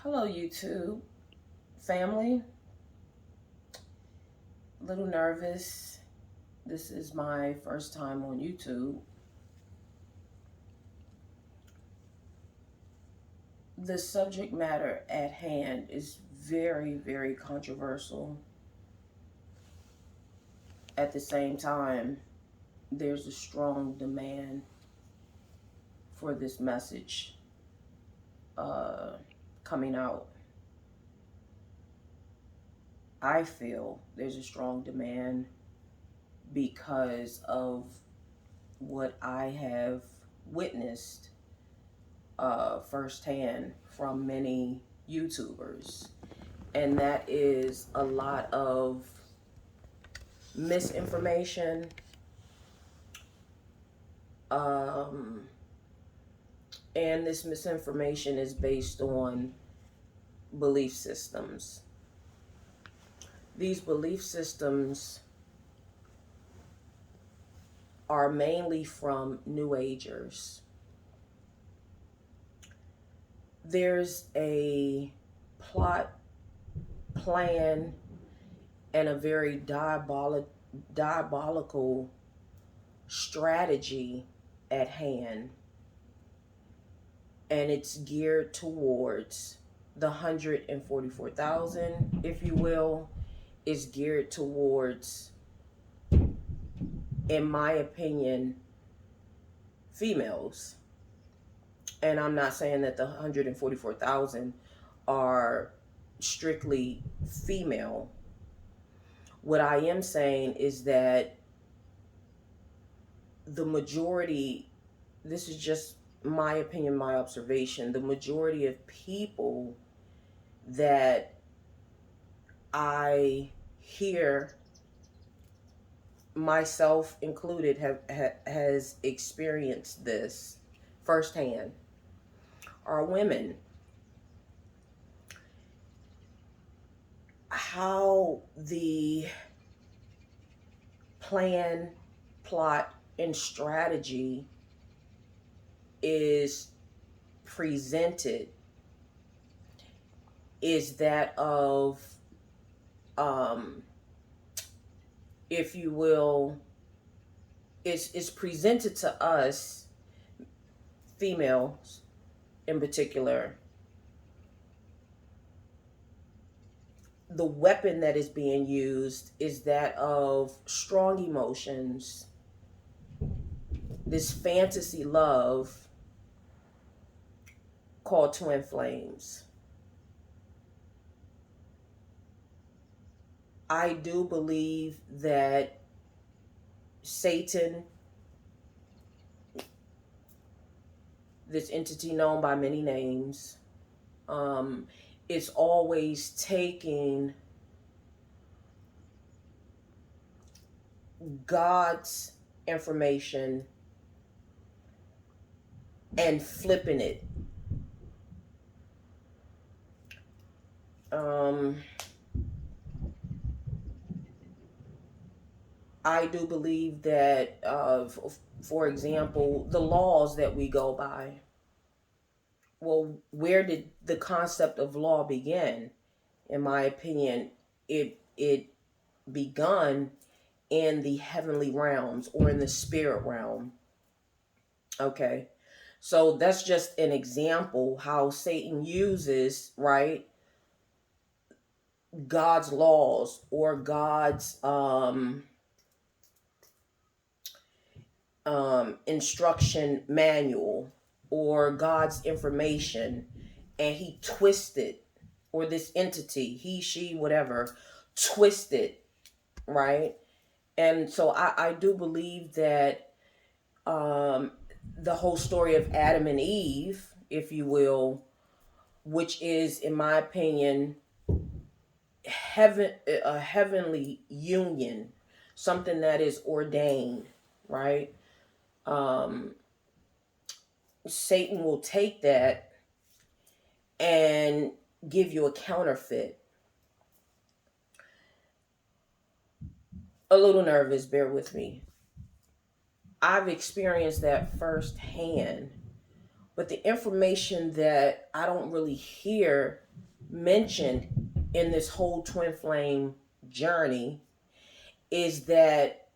Hello, YouTube family. A little nervous. This is my first time on YouTube. The subject matter at hand is very, very controversial. At the same time, there's a strong demand for this message uh, coming out. I feel there's a strong demand because of what I have witnessed firsthand from many YouTubers, and that is a lot of misinformation, um, and this misinformation is based on belief systems. These belief systems are mainly from New Agers. There's a plot, plan, and a very diabolical strategy at hand, and it's geared towards the 144,000, if you will, is geared towards, in my opinion, females. And I'm not saying that the 144,000 are strictly female. What I am saying is that the majority, this is just my opinion, my observation, the majority of people that I hear, myself included, has experienced this firsthand are women. How the plan, plot, and strategy is presented is that of, if you will, is presented to us, females in particular. The weapon that is being used is that of strong emotions, this fantasy love called twin flames. I do believe that Satan, this entity known by many names, is always taking God's information and flipping it. I do believe that, for example, the laws that we go by. Well, where did the concept of law begin? In my opinion, it begun in the heavenly realms or in the spirit realm. Okay, so that's just an example how Satan uses, right, God's laws or God's instruction manual or God's information, and he twisted, or this entity, he, she, whatever, twisted, right? And so I do believe that the whole story of Adam and Eve, if you will, which is, in my opinion, a heavenly union, something that is ordained, right? Satan will take that and give you a counterfeit. A little nervous, bear with me. I've experienced that firsthand, But the information that I don't really hear mentioned in this whole twin flame journey is that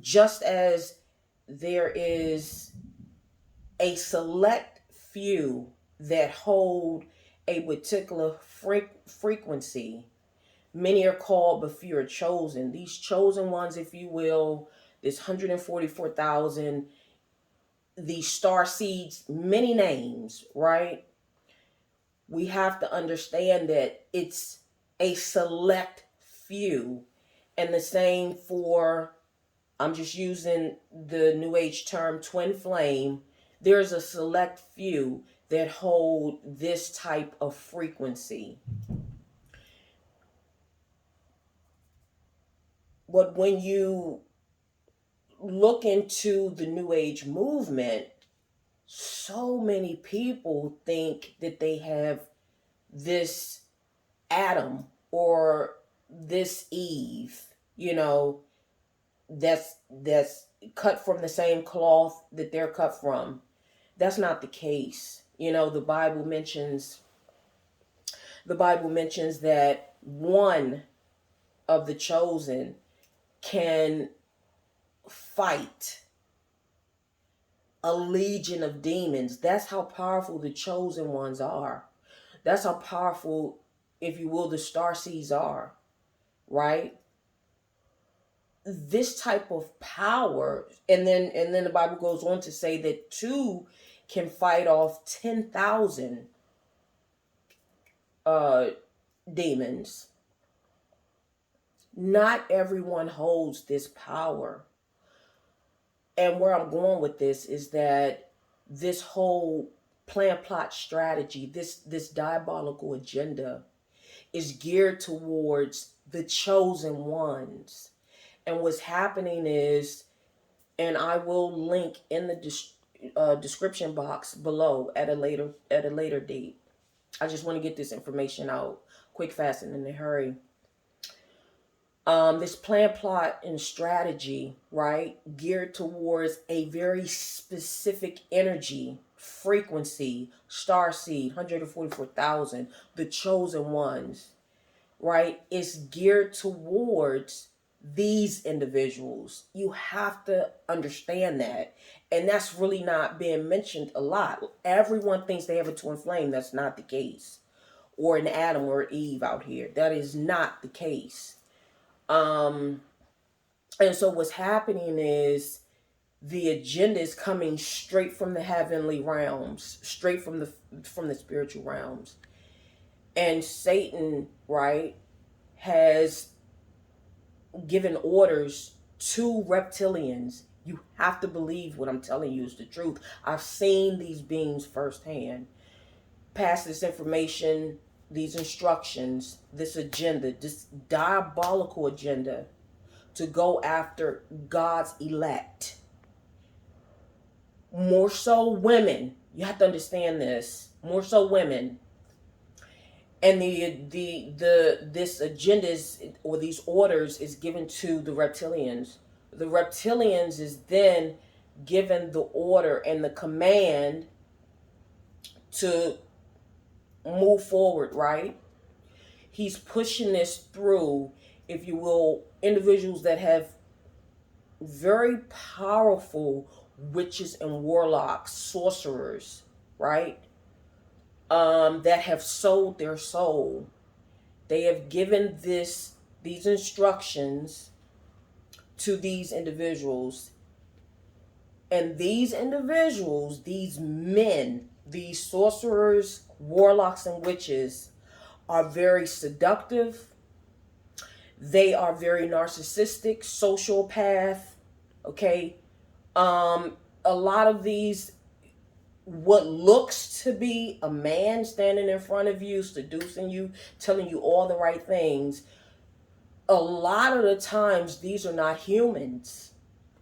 just as there is a select few that hold a particular frequency, many are called, but few are chosen. These chosen ones, if you will, this 144,000, these star seeds, many names, right? We have to understand that it's a select few. And the same for, I'm just using the New Age term twin flame. There's a select few that hold this type of frequency. But when you look into the New Age movement, so many people think that they have this Adam or this Eve, you know, that's cut from the same cloth that they're cut from. That's not the case. You know, the Bible mentions that one of the chosen can fight a legion of demons. That's how powerful the chosen ones are. That's how powerful, if you will, the star seeds are, right? This type of power, and then the Bible goes on to say that two can fight off 10,000 demons. Not everyone holds this power. And where I'm going with this is that this whole plan, plot, strategy, this diabolical agenda is geared towards the chosen ones. And what's happening is, and I will link in the description box below at a later date. I just want to get this information out quick, fast, and in a hurry. This plan, plot, and strategy, right, geared towards a very specific energy, frequency, star seed, 144,000, the chosen ones, right, is geared towards these individuals. You have to understand that. And that's really not being mentioned a lot. Everyone thinks they have a twin flame. That's not the case. Or an Adam or Eve out here. That is not the case. And so what's happening is the agenda is coming straight from the heavenly realms, straight from the spiritual realms. And Satan, right, has given orders to reptilians. You have to believe what I'm telling you is the truth. I've seen these beings firsthand. Pass this information, these instructions, this agenda, this diabolical agenda to go after God's elect. More so women. You have to understand this. More so women. And this agenda is, or these orders is given to the reptilians. The reptilians is then given the order and the command to move forward, right? He's pushing this through, if you will, individuals that have very powerful witches and warlocks, sorcerers, right? That have sold their soul. They have given these instructions to these individuals. And these individuals, these men, these sorcerers, warlocks, and witches are very seductive. They are very narcissistic, sociopath. Okay. A lot of these, what looks to be a man standing in front of you, seducing you, telling you all the right things, a lot of the times these are not humans.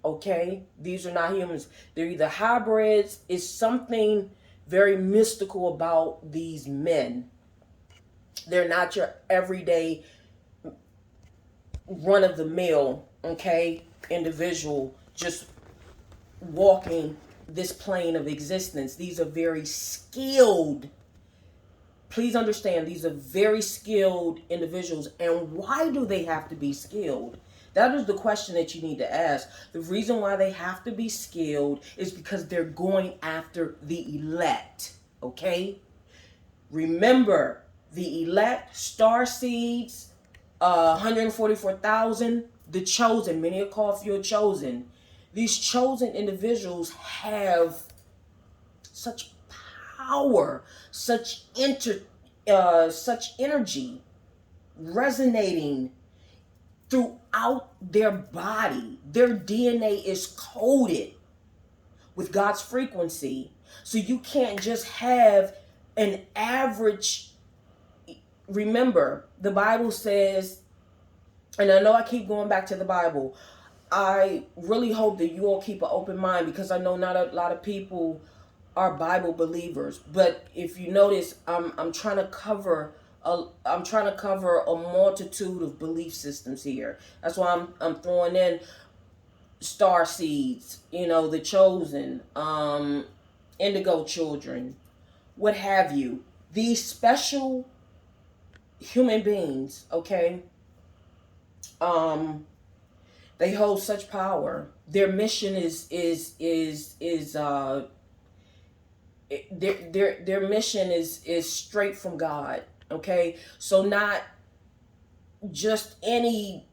Okay? These are not humans. They're either hybrids. It's something very mystical about these men. They're not your everyday run-of-the-mill, okay, individual just walking this plane of existence. These are very skilled. Please understand, these are very skilled individuals. And why do they have to be skilled? That is the question that you need to ask. The reason why they have to be skilled is because they're going after the elect. Okay? Remember, the elect, star seeds, 144,000, the chosen. Many are called, few are chosen. These chosen individuals have such power, such energy resonating throughout their body. Their DNA is coded with God's frequency. So you can't just have an average. Remember, the Bible says, and I know I keep going back to the Bible, I really hope that you all keep an open mind, because I know not a lot of people are Bible believers. But if you notice, I'm trying to cover a multitude of belief systems here. That's why I'm throwing in star seeds, the chosen, indigo children, what have you. These special human beings, okay? They hold such power. Their mission their mission is straight from God. Okay, so not just any.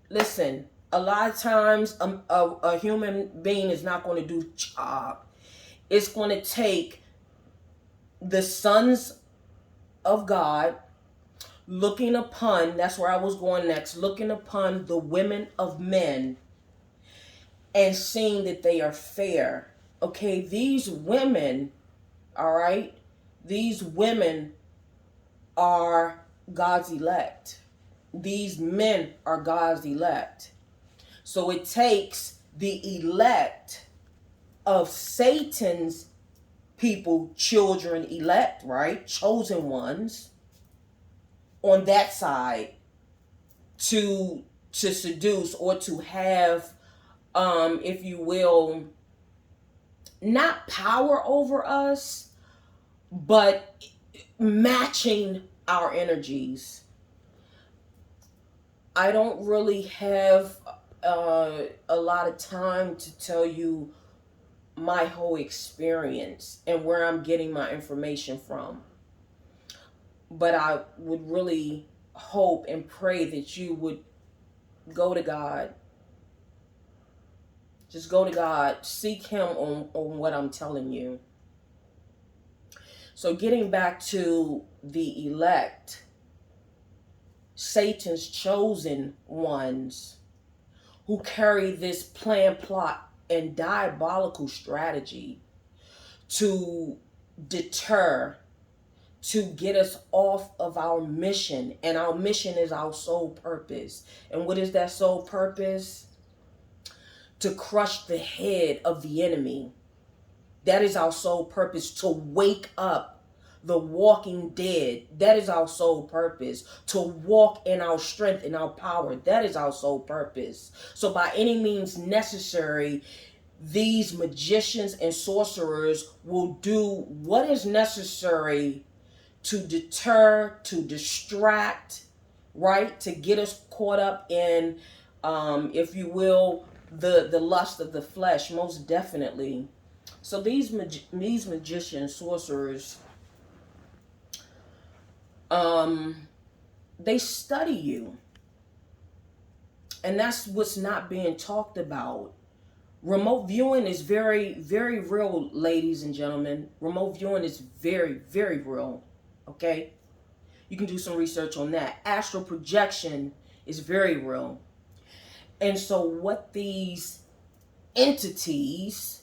Listen, a lot of times a human being is not going to do the job. It's going to take the sons of God looking upon, that's where I was going next, looking upon the women of men and seeing that they are fair. Okay, these women, all right, these women are God's elect. These men are God's elect. So it takes the elect of Satan's people, children elect, right? Chosen ones on that side to seduce or to have, if you will, not power over us, but matching our energies. I don't really have a lot of time to tell you my whole experience and where I'm getting my information from. But I would really hope and pray that you would go to God. Just go to God. Seek Him on what I'm telling you. So getting back to the elect, Satan's chosen ones who carry this plan, plot, and diabolical strategy to deter, to get us off of our mission. And our mission is our sole purpose. And what is that sole purpose? To crush the head of the enemy. That is our sole purpose. To wake up the walking dead. That is our sole purpose. To walk in our strength and our power. That is our sole purpose. So by any means necessary, these magicians and sorcerers will do what is necessary to deter, to distract, right? To get us caught up in, if you will, the lust of the flesh, most definitely. So these magicians, sorcerers, they study you. And that's what's not being talked about. Remote viewing is very, very real, ladies and gentlemen. Remote viewing is very, very real. Okay? You can do some research on that. Astral projection is very real. And so what these entities,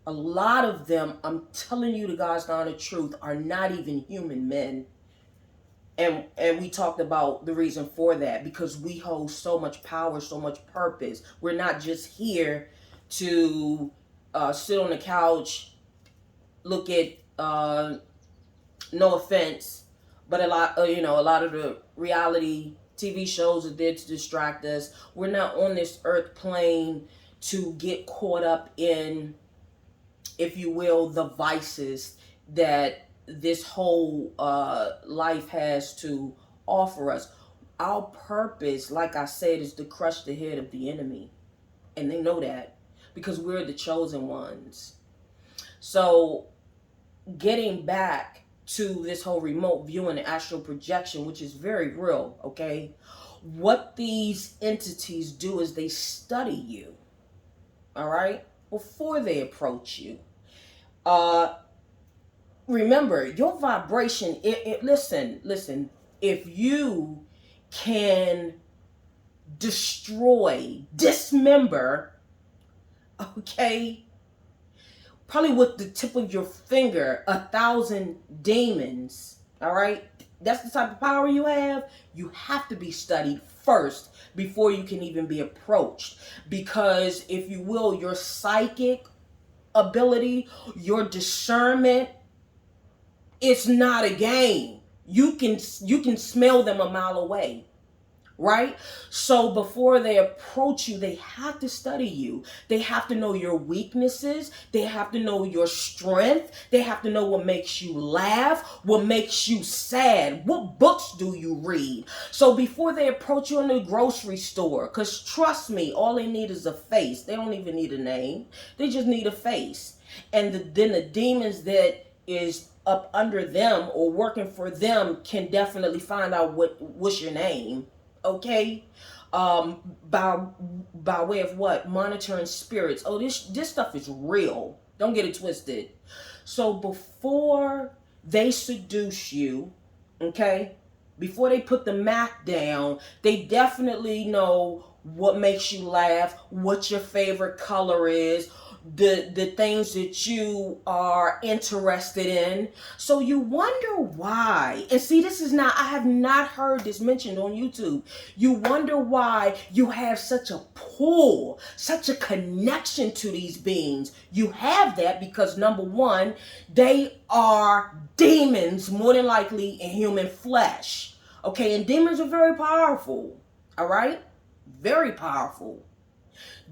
a lot of them, I'm telling you the God's honest truth, are not even human men. And we talked about the reason for that, because we hold so much power, so much purpose. We're not just here to sit on the couch, look at, no offense, but a lot of the reality TV shows are there to distract us. We're not on this earth plane to get caught up in if you will, the vices that this whole life has to offer us. Our purpose, like I said, is to crush the head of the enemy. And they know that because we're the chosen ones. So, getting back to this whole remote viewing and astral projection, which is very real, okay? What these entities do is they study you, all right, before they approach you. Uh, Remember, your vibration, listen, if you can destroy, dismember, okay, probably with the tip of your finger, 1,000 demons, all right? That's the type of power you have. You have to be studied first before you can even be approached. Because, if you will, your psychic ability, your discernment, it's not a game. You can smell them a mile away. Right? So before they approach you, they have to study you. They have to know your weaknesses. They have to know your strength. They have to know what makes you laugh, what makes you sad. What books do you read? So before they approach you in the grocery store, because trust me, all they need is a face. They don't even need a name. They just need a face. And then the demons that is up under them or working for them can definitely find out what's your name. Okay, by way of what? Monitoring spirits. Oh, this stuff is real. Don't get it twisted. So before they seduce you, okay, before they put the Mac down, they definitely know what makes you laugh, what your favorite color is, the things that you are interested in. So you wonder why. And see, I have not heard this mentioned on YouTube. You wonder why you have such a pull, such a connection to these beings. You have that because, number one, they are demons, more than likely in human flesh. Okay, and demons are very powerful. All right? Very powerful.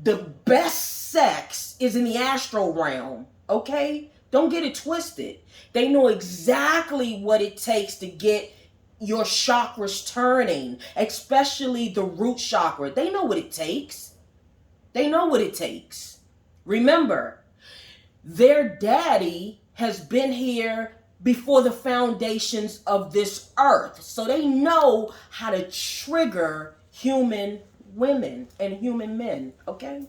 The best sex is in the astral realm, okay? Don't get it twisted. They know exactly what it takes to get your chakras turning, especially the root chakra. They know what it takes. They know what it takes. Remember, their daddy has been here before the foundations of this earth. So they know how to trigger human women and human men, okay?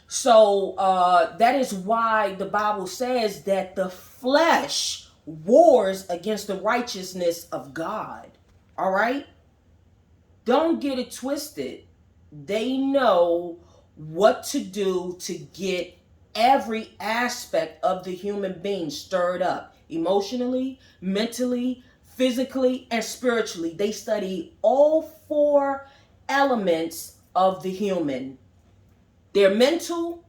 So that is why the Bible says that the flesh wars against the righteousness of God. All right? Don't get it twisted. They know what to do to get every aspect of the human being stirred up emotionally, mentally, physically, and spiritually. They study all four elements of the human. Their mental,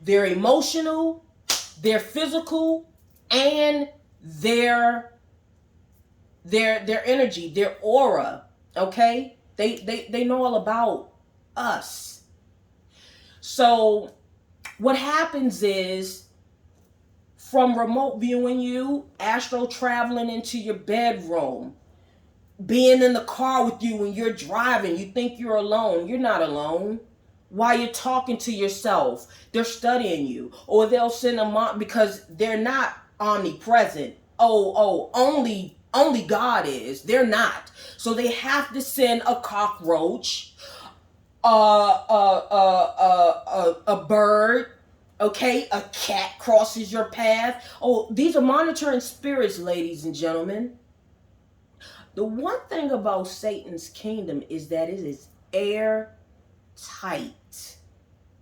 their emotional, their physical, and their energy, their aura. Okay? They know all about us. So what happens is, from remote viewing you, astral traveling into your bedroom, being in the car with you when you're driving, you think you're alone. You're not alone. While you're talking to yourself, they're studying you. Or they'll send them on because they're not omnipresent. Only God is. They're not. So they have to send a cockroach, a bird, okay, a cat crosses your path. Oh, these are monitoring spirits, ladies and gentlemen. The one thing about Satan's kingdom is that it is airtight.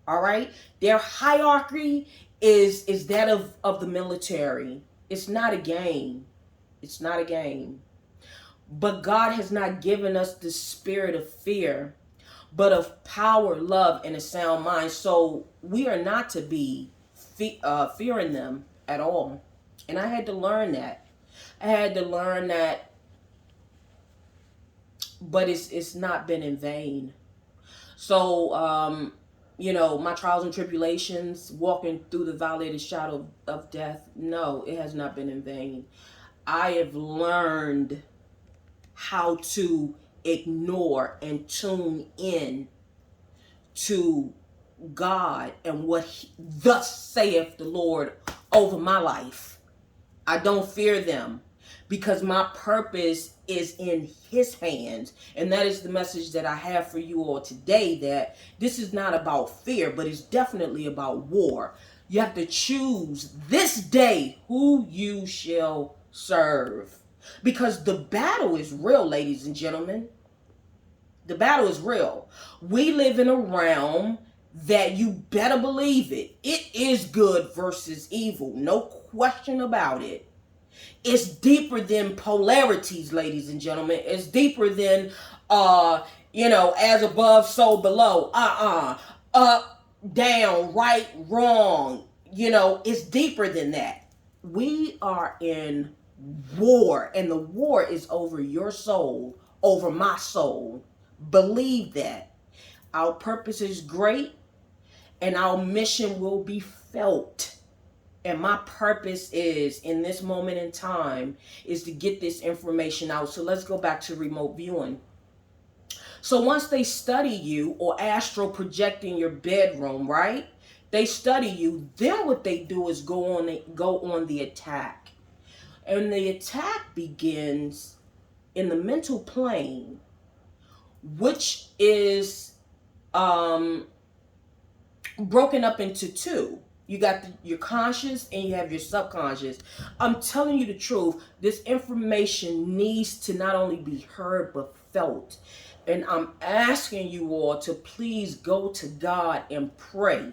All right? Their hierarchy is that of the military. It's not a game. It's not a game. But God has not given us the spirit of fear, but of power, love, and a sound mind. So we are not to be fearing them at all. And I had to learn that. But it's not been in vain. So my trials and tribulations, walking through the valley of the shadow of death, no, it has not been in vain. I have learned how to ignore and tune in to God and what thus saith the Lord over my life. I don't fear them because my purpose is in his hands. And that is the message that I have for you all today, that this is not about fear, but it's definitely about war. You have to choose this day who you shall serve, because the battle is real, ladies and gentlemen. The battle is real. We live in a realm that you better believe it. It is good versus evil. No question about it. It's deeper than polarities, ladies and gentlemen. It's deeper than, as above, so below. Up, down, right, wrong. It's deeper than that. We are in war, and the war is over your soul, over my soul. Believe that. Our purpose is great, and our mission will be felt. And my purpose is, in this moment in time, is to get this information out. So let's go back to remote viewing. So once they study you, or astral project in your bedroom, right? They study you. Then what they do is go on the attack. And the attack begins in the mental plane, which is broken up into two. You got your conscious and you have your subconscious. I'm telling you the truth. This information needs to not only be heard but felt. And I'm asking you all to please go to God and pray.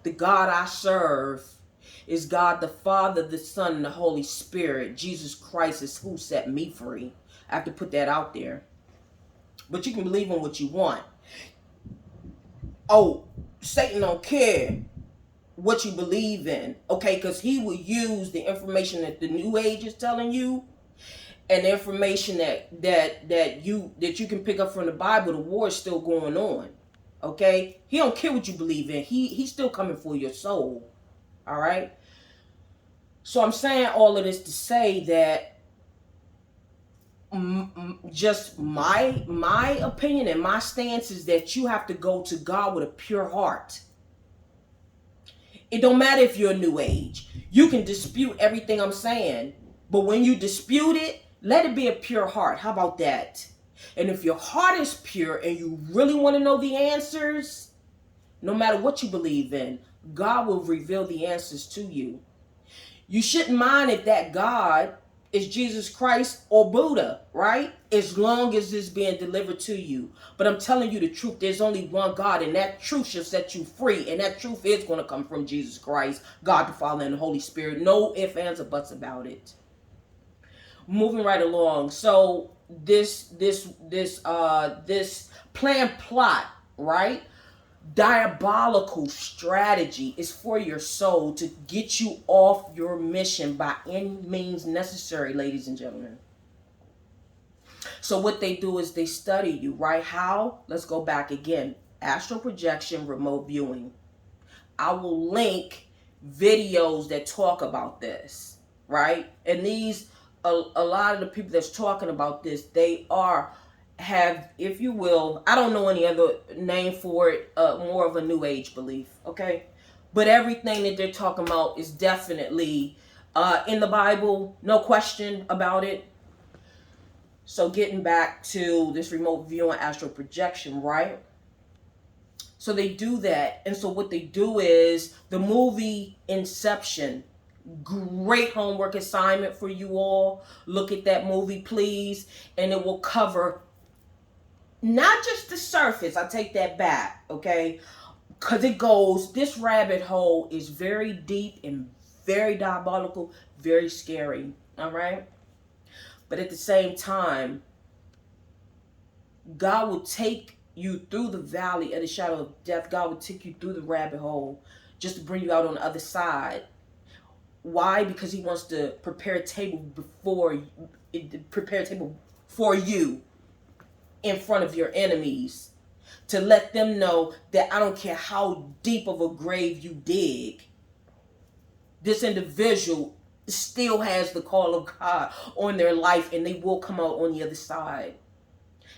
The God I serve is God the Father, the Son, and the Holy Spirit. Jesus Christ is who set me free. I have to put that out there. But you can believe in what you want. Oh, Satan don't care what you believe in, okay? Because he will use the information that the New Age is telling you, and the information that you can pick up from the Bible. The war is still going on, okay? He don't care what you believe in. He's still coming for your soul, all right? So I'm saying all of this to say that just my opinion and my stance is that you have to go to God with a pure heart. It don't matter if you're a New Age. You can dispute everything I'm saying, but when you dispute it, let it be a pure heart. How about that? And if your heart is pure and you really want to know the answers, no matter what you believe in, God will reveal the answers to you. You shouldn't mind if that God is Jesus Christ or Buddha, right? As long as it's being delivered to you. But I'm telling you the truth, there's only one God, and that truth shall set you free. And that truth is going to come from Jesus Christ, God the Father, and the Holy Spirit. No ifs, ands, or buts about it. Moving right along. So this planned plot, right? Diabolical strategy is for your soul to get you off your mission by any means necessary, ladies and gentlemen. So what they do is they study you, right? How? Let's go back again. Astral projection, remote viewing. I will link videos that talk about this, right? And these, a lot of the people that's talking about this, they have, if you will, I don't know any other name for it, more of a New Age belief, okay? But everything that they're talking about is definitely in the Bible, no question about it. So getting back to this remote viewing, astral projection, right? So they do that. And so what they do is the movie Inception. Great homework assignment for you all. Look at that movie, please. And it will cover not just the surface. I take that back, okay? Because it goes, this rabbit hole is very deep and very diabolical, very scary, all right? But at the same time, God will take you through the valley of the shadow of death. God will take you through the rabbit hole just to bring you out on the other side. Why? Because he wants to prepare a table for you in front of your enemies. to let them know that I don't care how deep of a grave you dig, this individual still has the call of God on their life, and they will come out on the other side.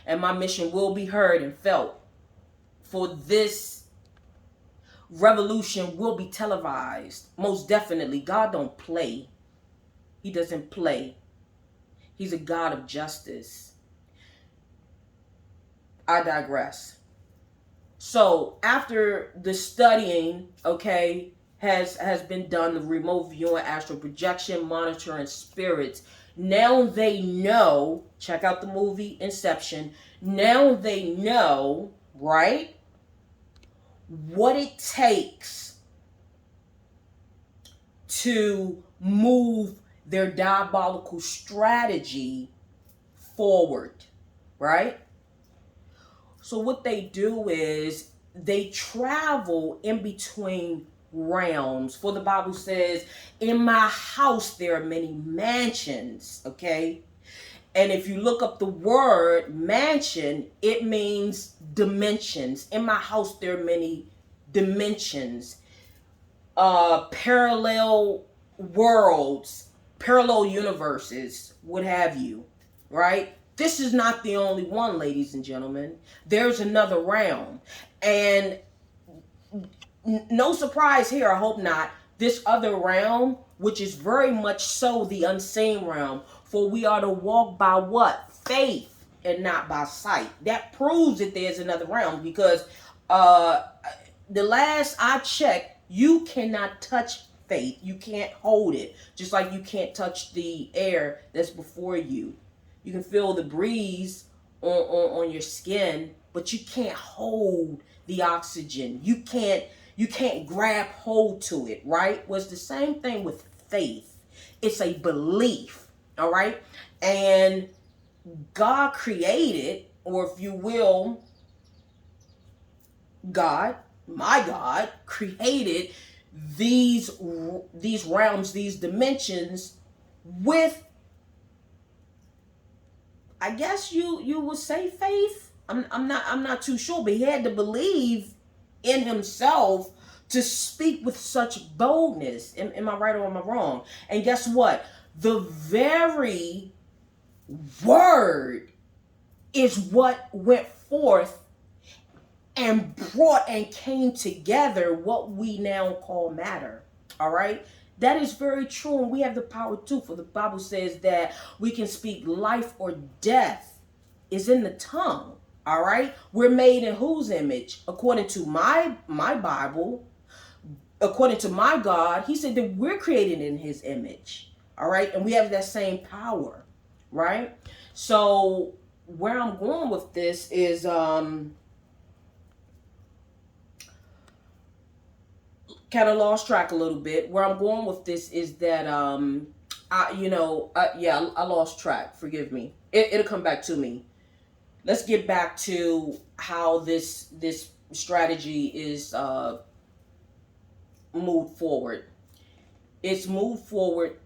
And my mission will be heard and felt. For this revolution will be televised. Most definitely. God don't play. He doesn't play. He's a God of justice. I digress. So after the studying, okay, has been done, the remote viewing, astral projection, monitoring spirits, now they know, check out the movie Inception, now they know, right, what it takes to move their diabolical strategy forward, right? So what they do is they travel in between realms. For the Bible says, in my house there are many mansions, okay? And if you look up the word mansion, it means dimensions. In my house there are many dimensions, parallel worlds, parallel universes, what have you, right? This is not the only one, ladies and gentlemen. There's another realm. And no surprise here, I hope not, this other realm, which is very much so the unseen realm, for we are to walk by what? Faith and not by sight. That proves that there's another realm, because the last I checked, you cannot touch faith. You can't hold it. Just like you can't touch the air that's before you. You can feel the breeze on your skin, but you can't hold the oxygen. You can't grab hold to it, right? Well, it's the same thing with faith. It's a belief, all right? And God created, or if you will, God, my God, created these realms, these dimensions with, I guess you would say, faith. I'm not too sure, but he had to believe in himself to speak with such boldness. Am I right or am I wrong? And guess what? The very word is what went forth and brought and came together what we now call matter. All right? That is very true, and we have the power too, for the Bible says that we can speak life or death is in the tongue. All right? We're made in whose image? According to my Bible, according to my God, he said that we're created in his image. All right? And we have that same power, right? So where I'm going with this is kind of lost track a little bit. Where I'm going with this is that I lost track. Forgive me. It'll come back to me. Let's get back to how this strategy is moved forward. It's moved forward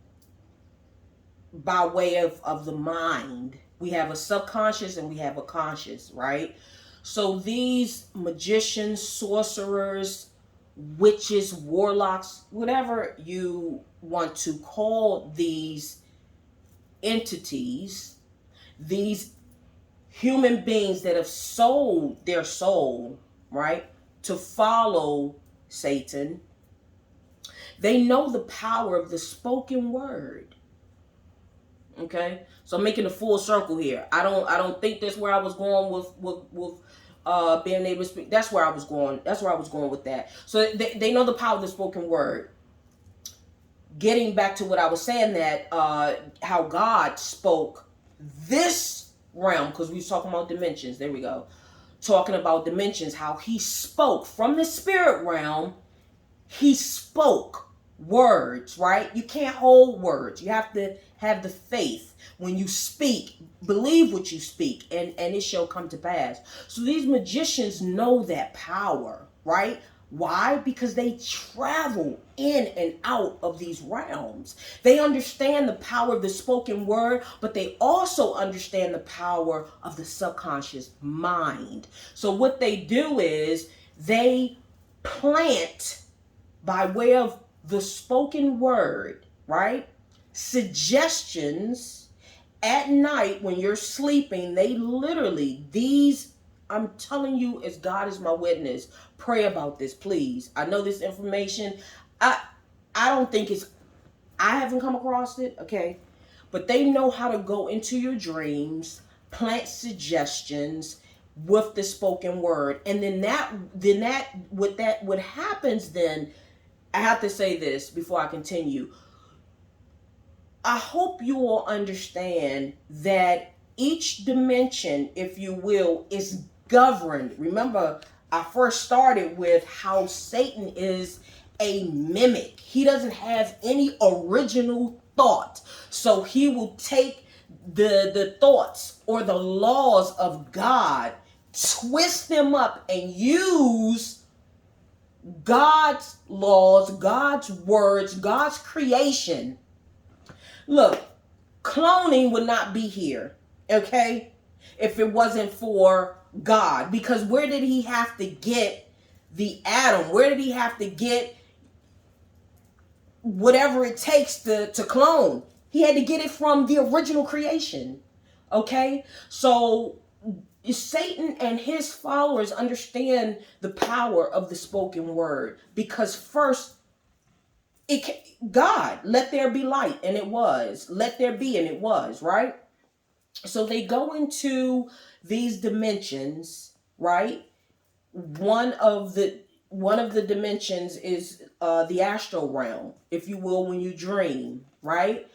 by way of the mind. We have a subconscious and we have a conscious, right? So these magicians, sorcerers, witches, warlocks, whatever you want to call these entities, these human beings that have sold their soul, right, to follow Satan, they know the power of the spoken word. Okay, so I'm making a full circle here. I don't think that's where I was going with being able to speak. That's where I was going. That's where I was going with that. So they know the power of the spoken word. Getting back to what I was saying, that how God spoke this realm, because we was talking about dimensions. There we go. Talking about dimensions, how he spoke from the spirit realm. He spoke words, right? You can't hold words. You have to have the faith. When you speak, believe what you speak, and it shall come to pass. So these magicians know that power, right? Why? Because they travel in and out of these realms. They understand the power of the spoken word, but they also understand the power of the subconscious mind. So what they do is they plant by way of the spoken word, right? Suggestions at night when you're sleeping. They literally, these, I'm telling you, as God is my witness, pray about this, please. I know this information. I I don't think it's, I haven't come across it, okay? But they know how to go into your dreams, plant suggestions with the spoken word. And what happens then, I have to say this before I continue. I hope you all understand that each dimension, if you will, is governed. Remember, I first started with how Satan is a mimic. He doesn't have any original thought. So he will take the thoughts or the laws of God, twist them up, and use God's laws, God's words, God's creation. Look, cloning would not be here, okay, if it wasn't for God. Because where did he have to get the atom? Where did he have to get whatever it takes to clone? He had to get it from the original creation, okay? So Satan and his followers understand the power of the spoken word, because first, God, let there be light, and it was. Let there be, and it was, right? So they go into these dimensions, right? One of the dimensions is the astral realm, if you will, when you dream, right?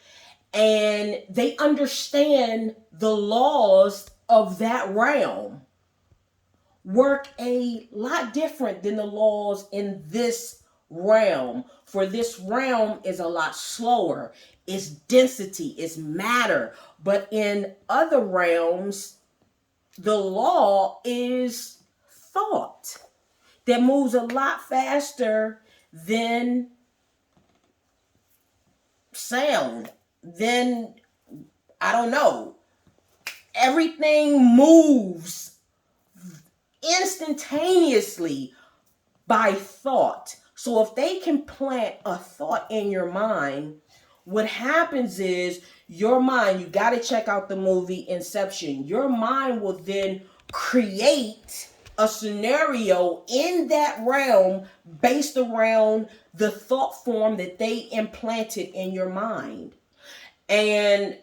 And they understand the laws of that realm work a lot different than the laws in this realm. For this realm is a lot slower. It's density, it's matter. But in other realms, the law is thought that moves a lot faster than sound, than, I don't know. Everything moves instantaneously by thought. So if they can plant a thought in your mind, what happens is your mind, you got to check out the movie Inception. Your mind will then create a scenario in that realm based around the thought form that they implanted in your mind. And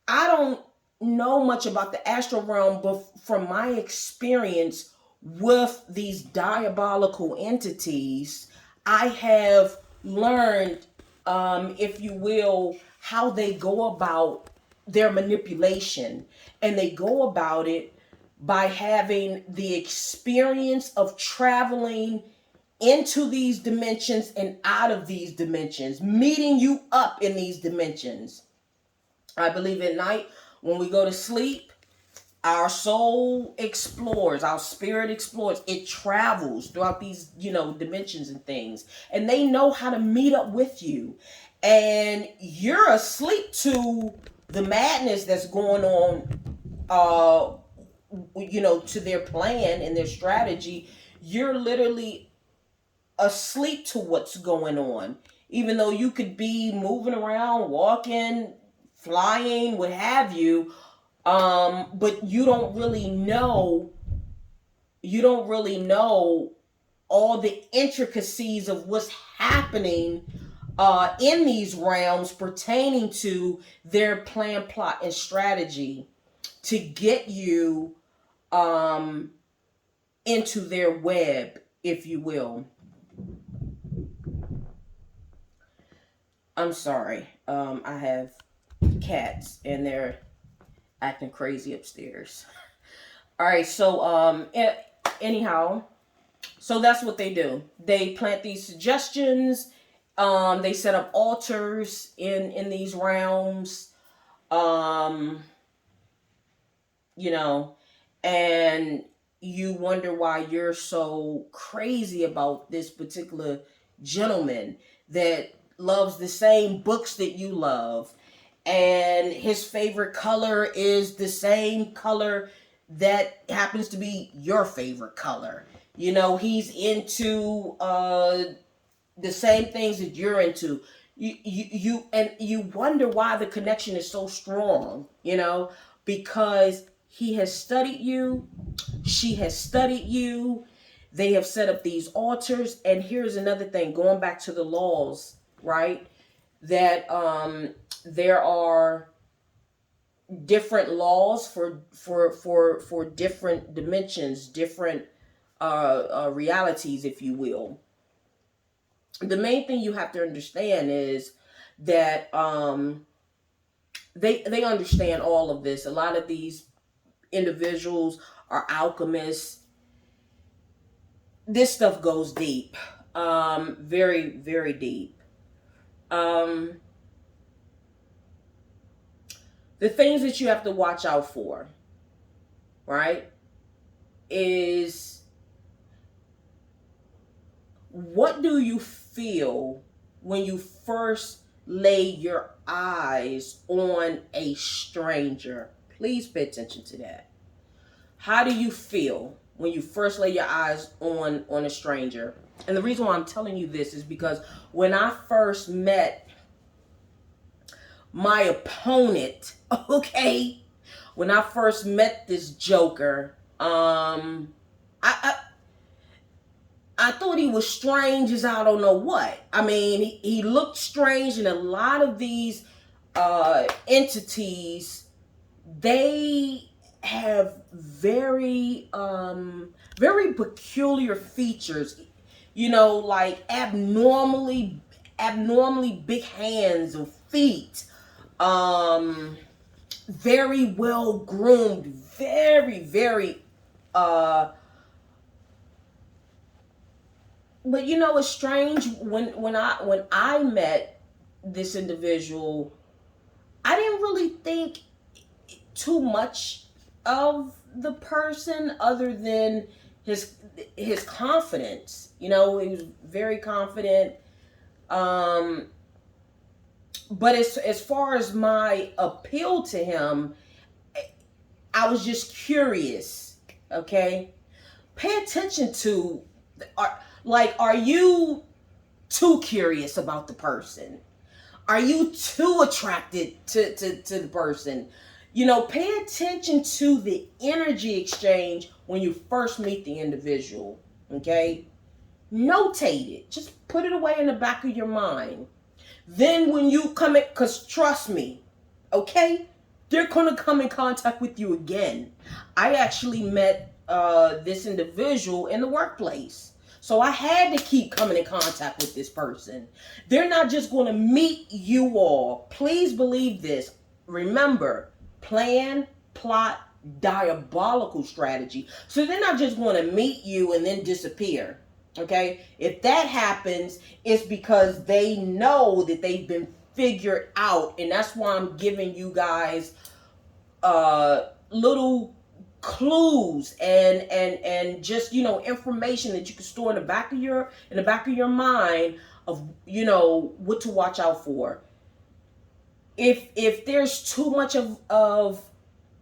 I don't know much about the astral realm, but from my experience with these diabolical entities, I have learned, if you will, how they go about their manipulation. And they go about it by having the experience of traveling into these dimensions and out of these dimensions, meeting you up in these dimensions. I believe at night when we go to sleep, our soul explores, our spirit explores. It travels throughout these, dimensions and things. And they know how to meet up with you. And you're asleep to the madness that's going on, to their plan and their strategy. You're literally asleep to what's going on. Even though you could be moving around, walking, flying, what have you, but you don't really know all the intricacies of what's happening in these realms pertaining to their plan, plot, and strategy to get you into their web, if you will. I'm sorry. I have cats and they're acting crazy upstairs. All right, so anyhow, so that's what they do. They plant these suggestions. They set up altars in these realms. Um, and you wonder why you're so crazy about this particular gentleman that loves the same books that you love, and his favorite color is the same color that happens to be your favorite color. You know, he's into the same things that you're into. You wonder why the connection is so strong, you know, because he has studied you, she has studied you, they have set up these altars. And here's another thing, going back to the laws, right? That there are different laws for different dimensions, different realities, if you will. The main thing you have to understand is that they understand all of this. A lot of these individuals are alchemists. This stuff goes deep, very very deep. Um, the things that you have to watch out for, right, is what do you feel when you first lay your eyes on a stranger? Please pay attention to that. How do you feel when you first lay your eyes on a stranger? And the reason why I'm telling you this is because when I first met my opponent, okay, when I first met this joker, I thought he was strange as I don't know what. I mean, he looked strange, and a lot of these entities, they have very peculiar features. You know, like abnormally big hands and feet. Very well groomed, very but you know, it's strange when I met this individual, I didn't really think too much of the person other than his his confidence. You know, he was very confident. Um, but as far as my appeal to him, I was just curious. Okay, pay attention to, are you too curious about the person? Are you too attracted to the person? You know, pay attention to the energy exchange when you first meet the individual. Okay? Notate it. Just put it away in the back of your mind. Then when you come in, because trust me, okay? They're going to come in contact with you again. I actually met this individual in the workplace. So I had to keep coming in contact with this person. They're not just going to meet you all. Please believe this. Remember, plan, plot, diabolical strategy. So they're not just going to meet you and then disappear. Okay? If that happens, it's because they know that they've been figured out. And that's why I'm giving you guys little clues and just, you know, information that you can store in the back of your mind of, you know, what to watch out for. If there's too much of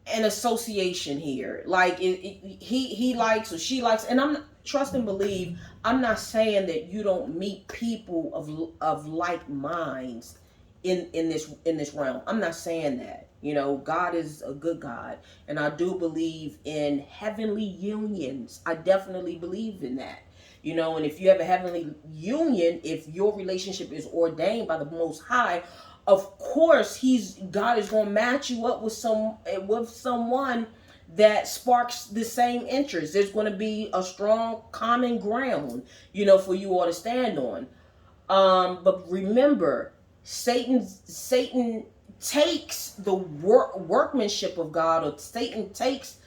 an association here, like he likes or she likes, and I'm not, trust and believe, I'm not saying that you don't meet people of like minds in this realm. I'm not saying that. You know, God is a good God, and I do believe in heavenly unions. I definitely believe in that. You know, and if you have a heavenly union, if your relationship is ordained by the Most High, of course God is going to match you up with someone that sparks the same interest. There's going to be a strong common ground, you know, for you all to stand on. But remember, Satan takes the workmanship of God, or Satan takes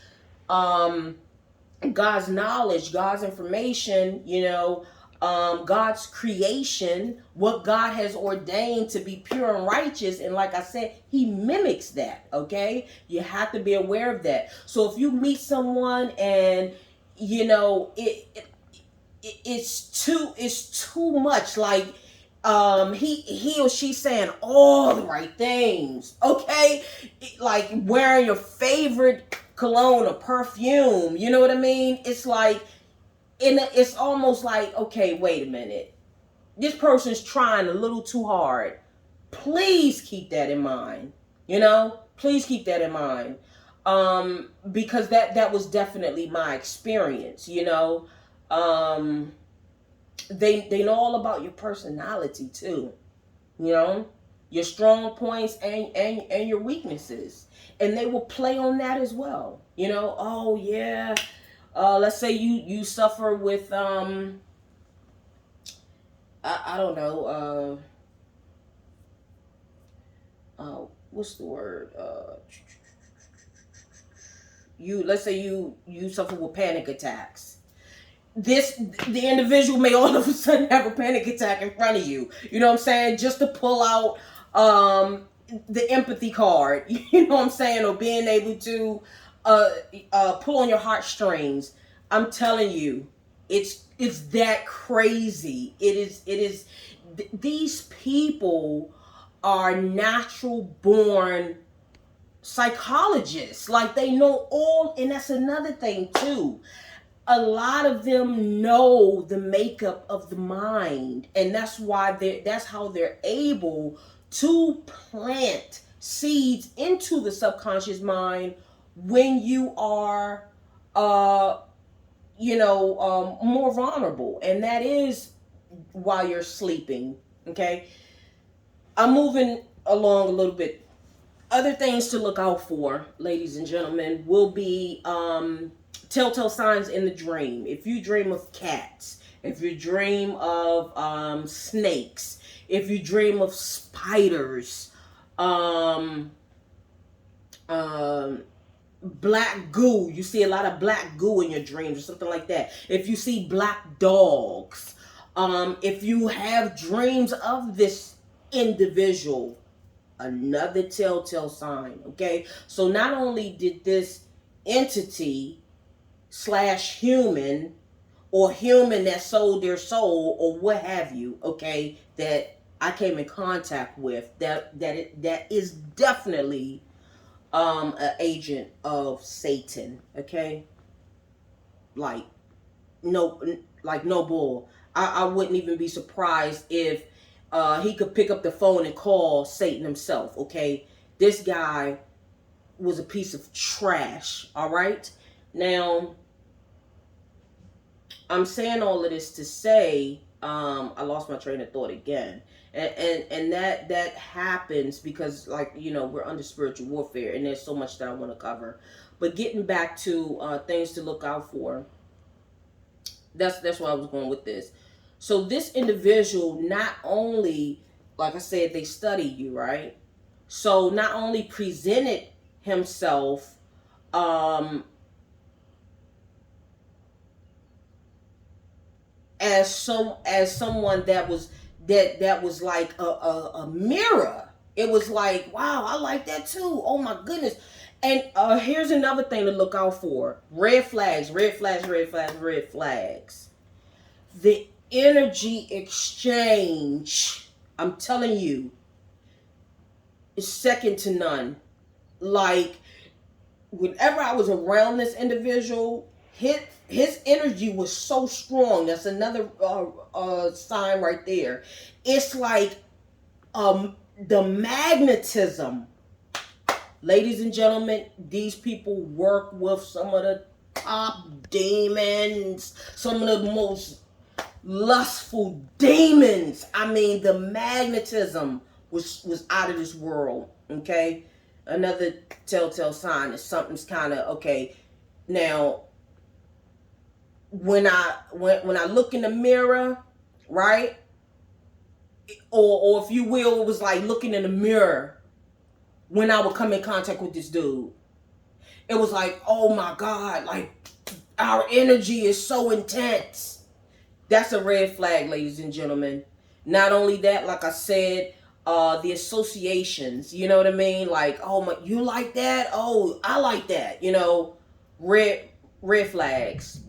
God's knowledge, God's information, you know, God's creation, what God has ordained to be pure and righteous. And like I said, he mimics that. Okay. You have to be aware of that. So if you meet someone and you know, it's too much. Like, he or she saying all the right things, okay? Like wearing your favorite cologne or perfume, you know what I mean? It's like, it's almost like, okay, wait a minute, this person's trying a little too hard. Please keep that in mind. You know, please keep that in mind. Because that was definitely my experience. You know, um, they know all about your personality too. You know, your strong points and your weaknesses, and they will play on that as well. You know, oh yeah, let's say you suffer with I don't know, what's the word, you, let's say you suffer with panic attacks. The individual may all of a sudden have a panic attack in front of you, you know what I'm saying, just to pull out the empathy card, you know what I'm saying, or being able to pull on your heartstrings. I'm telling you, it's that crazy. It is these people are natural born psychologists. Like, they know all, and that's another thing too. A lot of them know the makeup of the mind, and that's how they're able to plant seeds into the subconscious mind when you are uh more vulnerable, and that is while you're sleeping. Okay, I'm moving along a little bit. Other things to look out for, ladies and gentlemen, will be telltale signs in the dream. If you dream of cats, if you dream of snakes, if you dream of spiders, um, um, black goo, you see a lot of black goo in your dreams or something like that. If you see black dogs, if you have dreams of this individual, another telltale sign. Okay, so not only did this entity slash human, or human that sold their soul or what have you, okay, that I came in contact with, that is definitely an agent of Satan. Okay, like, no, like, no bull. I wouldn't even be surprised if he could pick up the phone and call Satan himself. Okay, this guy was a piece of trash. All right, now I'm saying all of this to say, I lost my train of thought again, and that happens because, like, we're under spiritual warfare, and there's so much that I want to cover. But getting back to things to look out for, that's where I was going with this. So this individual, not only, like I said, they studied you, right? So not only presented himself um, as someone that was like a mirror. It was like, wow, I like that too. Oh my goodness. And here's another thing to look out for: red flags, red flags, red flags, red flags. The energy exchange, I'm telling you, is second to none. Like, whenever I was around this individual, his energy was so strong. That's another sign right there. It's like the magnetism. Ladies and gentlemen, these people work with some of the top demons, some of the most lustful demons. I mean, the magnetism was out of this world. Okay, another telltale sign is something's kind of okay. Now, when I look in the mirror, right, or if you will, it was like looking in the mirror when I would come in contact with this dude. It was like, oh my God, like, our energy is so intense. That's a red flag, ladies and gentlemen. Not only that, like I said, the associations, you know what I mean? Like, oh my, you like that? Oh, I like that. Red flags.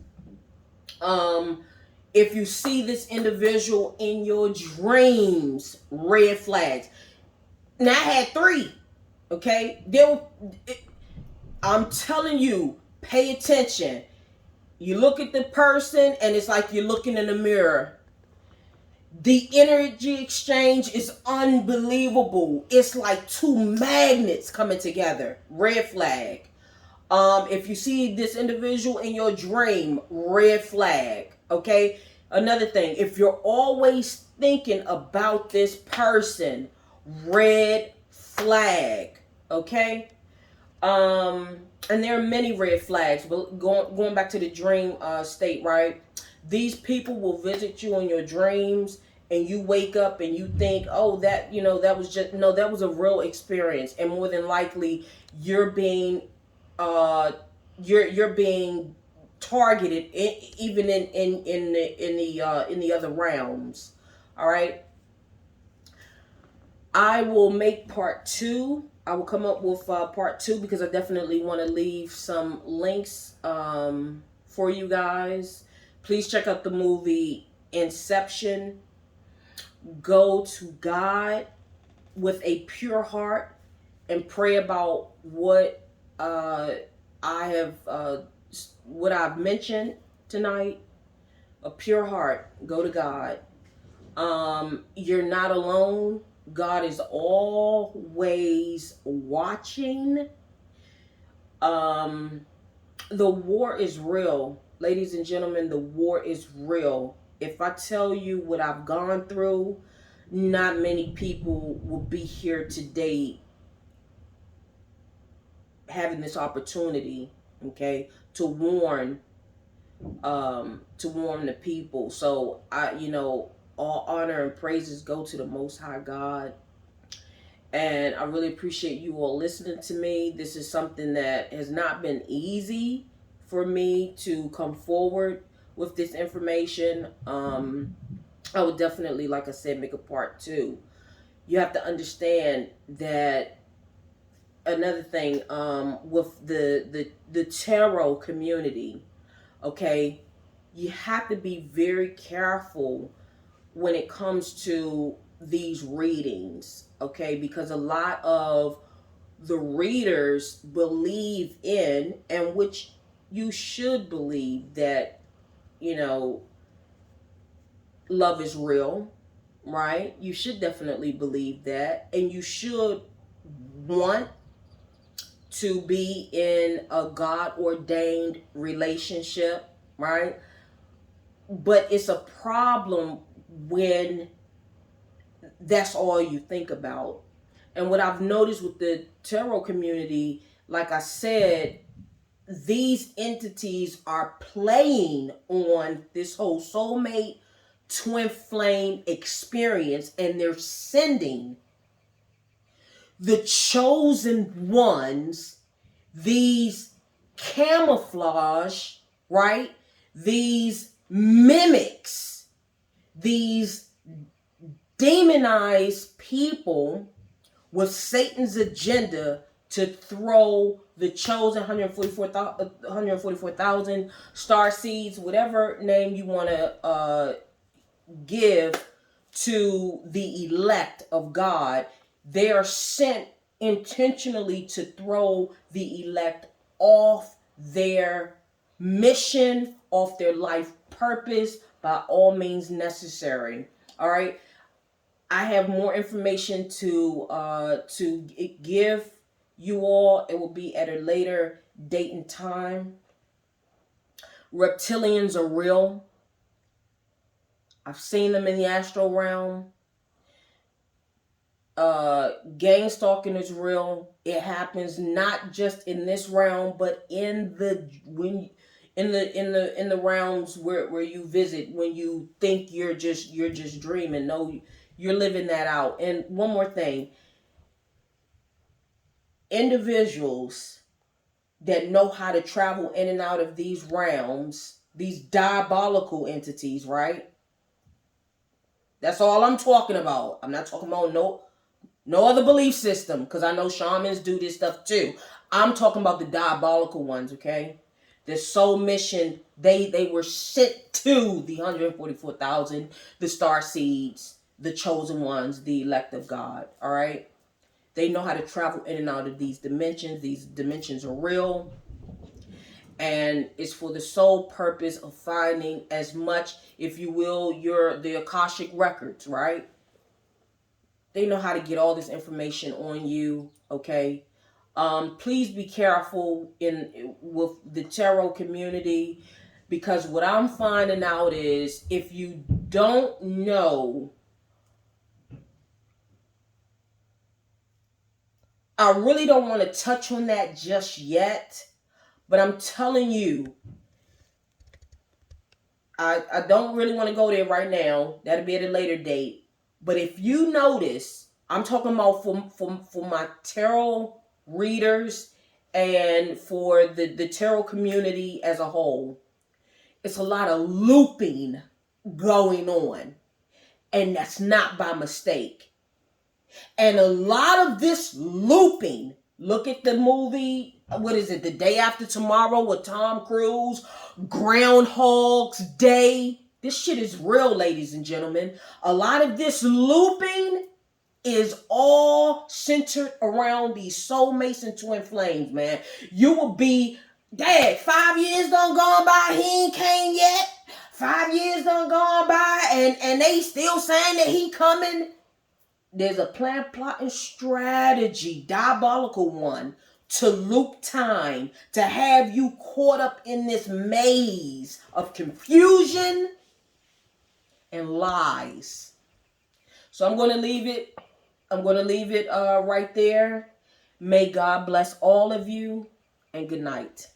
If you see this individual in your dreams, red flags. Now I had 3. Okay, I'm telling you, pay attention. You look at the person, and it's like you're looking in a mirror. The energy exchange is unbelievable. It's like 2 magnets coming together. Red flag. If you see this individual in your dream, red flag. Okay. Another thing, if you're always thinking about this person, red flag. Okay. And there are many red flags, but going back to the dream state, right? These people will visit you in your dreams, and you wake up and you think, oh, that, that was just, no, that was a real experience, and more than likely you're being you're being targeted, even in the other realms. All right. I will make part 2. I will come up with part 2, because I definitely want to leave some links for you guys. Please check out the movie Inception. Go to God with a pure heart and pray about what what I've mentioned tonight. A pure heart. Go to God. You're not alone. God is always watching. The war is real. Ladies and gentlemen, the war is real. If I tell you what I've gone through, not many people will be here today having this opportunity, okay, to warn the people. So all honor and praises go to the Most High God. And I really appreciate you all listening to me. This is something that has not been easy for me to come forward with this information. I would definitely, like I said, make a part 2. You have to understand that another thing, with the tarot community, okay, you have to be very careful when it comes to these readings, okay, because a lot of the readers believe in, and which you should believe, that love is real, right? You should definitely believe that, and you should want to be in a God ordained relationship, right? But it's a problem when that's all you think about. And what I've noticed with the tarot community, like I said, these entities are playing on this whole soulmate twin flame experience, and they're sending the chosen ones these camouflage, right? These mimics, these demonized people with Satan's agenda to throw the chosen 144,000 star seeds, whatever name you want to give to the elect of God. They are sent intentionally to throw the elect off their mission, off their life purpose, by all means necessary. All right. I have more information to give you all. It will be at a later date and time. Reptilians are real. I've seen them in the astral realm. Gang stalking is real. It happens not just in this realm, but in the realms where you visit, when you think you're just dreaming. No, you're living that out. And one more thing, individuals that know how to travel in and out of these realms, these diabolical entities, right? That's all I'm talking about. I'm not talking about no other belief system, because I know shamans do this stuff too. I'm talking about the diabolical ones, okay? The sole mission, they were sent to the 144,000, the star seeds, the chosen ones, the elect of God. All right. They know how to travel in and out of these dimensions. These dimensions are real. And it's for the sole purpose of finding as much, if you will, the Akashic records, right? They know how to get all this information on you, okay? Please be careful with the tarot community, because what I'm finding out is if you don't know, I really don't want to touch on that just yet, but I'm telling you, I don't really want to go there right now. That'll be at a later date. But if you notice, I'm talking about for my tarot readers and for the tarot community as a whole. It's a lot of looping going on. And that's not by mistake. And a lot of this looping, look at the movie, what is it, The Day After Tomorrow with Tom Cruise, Groundhog's Day. This shit is real, ladies and gentlemen. A lot of this looping is all centered around these soulmates and twin flames, man. You will be, Dad, 5 years done gone by, he ain't came yet. 5 years done gone by, and they still saying that he coming. There's a plan, plot, and strategy, diabolical one, to loop time, to have you caught up in this maze of confusion and lies. So I'm going to leave it. Right there. May God bless all of you, and good night.